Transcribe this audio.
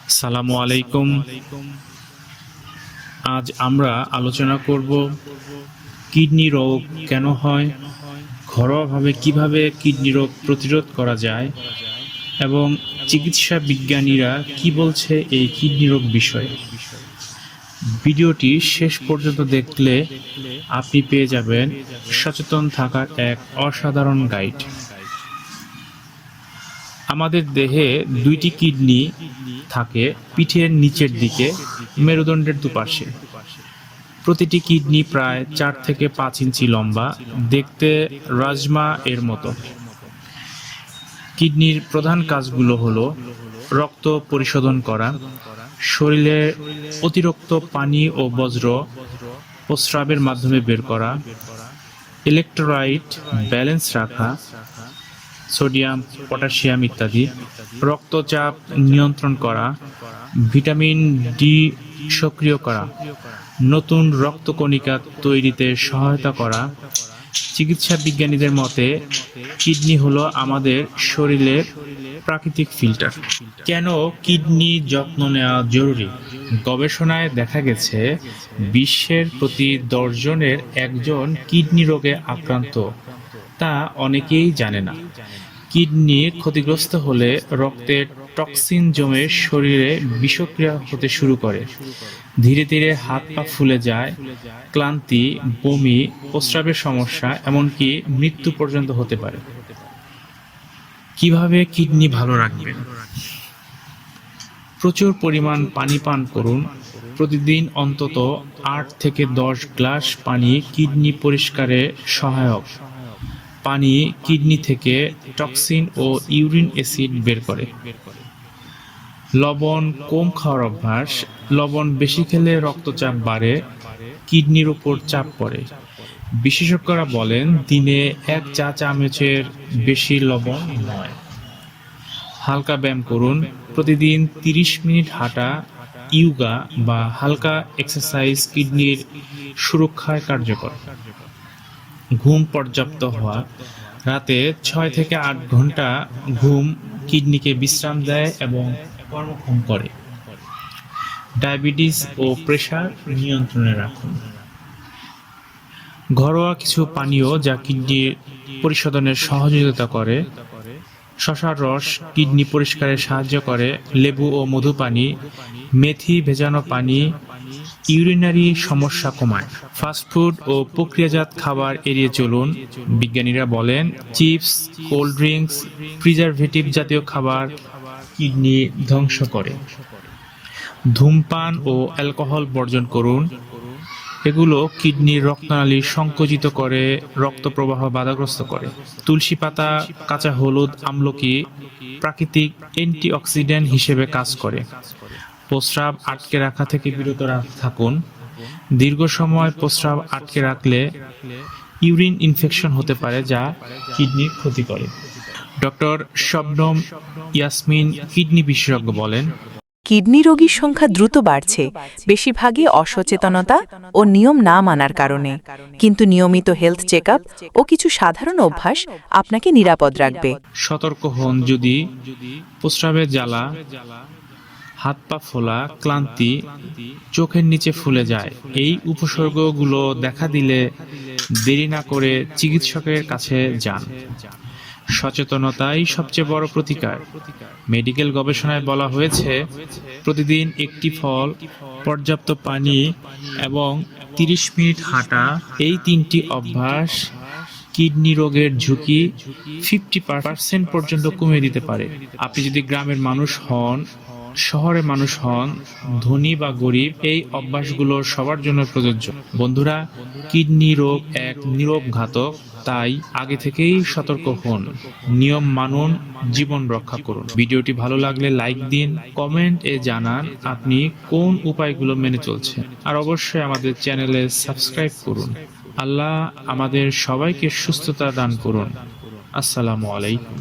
আসসালামু আলাইকুম। আজ আমরা আলোচনা করব কিডনি রোগ কেন হয়, ঘরোয়াভাবে কিভাবে কিডনি রোগ প্রতিরোধ করা যায় এবং চিকিৎসা বিজ্ঞানীরা কি বলছে এই কিডনি রোগ বিষয়ে। ভিডিওটি শেষ পর্যন্ত দেখলে আপনি পেয়ে যাবেন সচেতন থাকার এক অসাধারণ গাইড। আমাদের দেহে দুইটি কিডনি থাকে পিঠের নিচের দিকে, মেরুদণ্ডের দুপাশে। প্রতিটি কিডনি প্রায় 4 থেকে 5 ইঞ্চি লম্বা, দেখতে রাজমা এর মতো। কিডনির প্রধান কাজগুলো হলো রক্ত পরিশোধন করা, শরীরে অতিরিক্ত পানি ও বজ্র প্রস্রাবের মাধ্যমে বের করা, ইলেকট্রোলাইট ব্যালেন্স রাখা, সোডিয়াম, পটাশিয়াম ইত্যাদি, রক্তচাপ নিয়ন্ত্রণ করা, ভিটামিন ডি সক্রিয় করা, নতুন রক্তকণিকা তৈরিতে সহায়তা করা। চিকিৎসা বিজ্ঞানীদের মতে কিডনি হলো আমাদের শরীরের প্রাকৃতিক ফিল্টার। কেন কিডনি যত্ন নেওয়া জরুরি? গবেষণায় দেখা গেছে বিশ্বের প্রতি 10 জনের একজন কিডনি রোগে আক্রান্ত, তা অনেকেই জানে না। কিডনি ক্ষতিগ্রস্ত হলে রক্তে টক্সিন জমে শরীরে বিষক্রিয়া হতে শুরু করে। ধীরে ধীরে হাত পা ফুলে যায়, ক্লান্তি, বমি, প্রস্রাবের সমস্যা, এমনকি মৃত্যু পর্যন্ত হতে পারে। কিভাবে কিডনি ভালো রাখবেন? প্রচুর পরিমাণ পানি পান করুন। প্রতিদিন অন্তত 8 থেকে 10 গ্লাস পানি কিডনি পরিষ্কারে সহায়ক। পানি কিডনি থেকে টক্সিন ও ইউরিন অ্যাসিড বের করে। লবণ কম খাওয়ার অভ্যাস। লবণ বেশি খেলে রক্তচাপ বাড়ে, কিডনির উপর চাপ পড়ে। বিশেষজ্ঞরা বলেন দিনে 1 চা চামচের বেশি লবণ নয়। হালকা ব্যায়াম করুন। প্রতিদিন 30 মিনিট হাঁটা, ইয়োগা বা হালকা এক্সারসাইজ কিডনির সুরক্ষায় কার্যকর। ঘুম পর্যাপ্ত হওয়া। রাতে 6 থেকে 8 ঘন্টা ঘুম কিডনিকে বিশ্রাম দেয় এবং কর্মক্ষম করে। ডায়াবেটিস ও প্রেসার নিয়ন্ত্রণে রাখুন। ঘরোয়া কিছু পানীয় যা কিডনি পরিশোধনে সহযোগিতা করে। শসার রস কিডনি পরিষ্কারে সাহায্য করে। লেবু ও মধু পানি, মেথি ভেজানো পানি ইউরিনারি সমস্যা কমায়। ফাস্টফুড ও প্রক্রিয়াজাত খাবার এড়িয়ে চলুন। বিজ্ঞানীরা বলেন চিপস, কোল্ড ড্রিঙ্কস, প্রিজারভেটিভ জাতীয় খাবার কিডনি ধ্বংস করে। ধূমপান ও অ্যালকোহল বর্জন করুন। এগুলো কিডনির রক্তনালী সংকুচিত করে, রক্ত প্রবাহ বাধাগ্রস্ত করে। তুলসী পাতা, কাঁচা হলুদ, আমলকি প্রাকৃতিক অ্যান্টিঅক্সিডেন্ট হিসেবে কাজ করে। প্রস্রাব আটকে রাখা থেকে বিরত থাকুন। দীর্ঘ সময় প্রস্রাব আটকে রাখলে ইউরিন ইনফেকশন হতে পারে, যা কিডনির ক্ষতি করে। ডক্টর শবনম ইয়াসমিন, কিডনি বিশেষজ্ঞ, বলেন কিডনি রোগীর সংখ্যা দ্রুত বাড়ছে, বেশিরভাগই অসচেতনতা ও নিয়ম না মানার কারণে। কিন্তু নিয়মিত হেলথ চেকআপ ও কিছু সাধারণ অভ্যাস আপনাকে নিরাপদ রাখবে। সতর্ক হন যদি প্রস্রাবের জ্বালা, হাত পা ফোলা, ক্লান্তি, চোখের নিচে ফুলে যায়, এই উপসর্গগুলো দেখা দিলে দেরি না করে চিকিৎসকের কাছে যান। সচেতনতাই সবচেয়ে বড় প্রতিকার। মেডিকেল গবেষণায় বলা হয়েছে প্রতিদিন একটি ফল, পর্যাপ্ত পানি এবং 30 মিনিট হাঁটা, এই 3টি অভ্যাস কিডনি রোগের ঝুঁকি 50% পর্যন্ত কমিয়ে দিতে পারে। আপনি যদি গ্রামের মানুষ হন, শহরের মানুষ হন, ধনী বা গরিব, এই অভ্যাসগুলো সবার জন্য প্রযোজ্য। বন্ধুরা, কিডনি রোগ এক নীরব ঘাতক, তাই আগে থেকেই সতর্ক হন, নিয়ম মানুন, জীবন রক্ষা করুন। ভিডিওটি ভালো লাগলে লাইক দিন, কমেন্ট এ জানান আপনি কোন উপায়গুলো মেনে চলছেন, আর অবশ্যই আমাদের চ্যানেলে সাবস্ক্রাইব করুন। আল্লাহ আমাদের সবাইকে সুস্থতা দান করুন। আসসালামু আলাইকুম।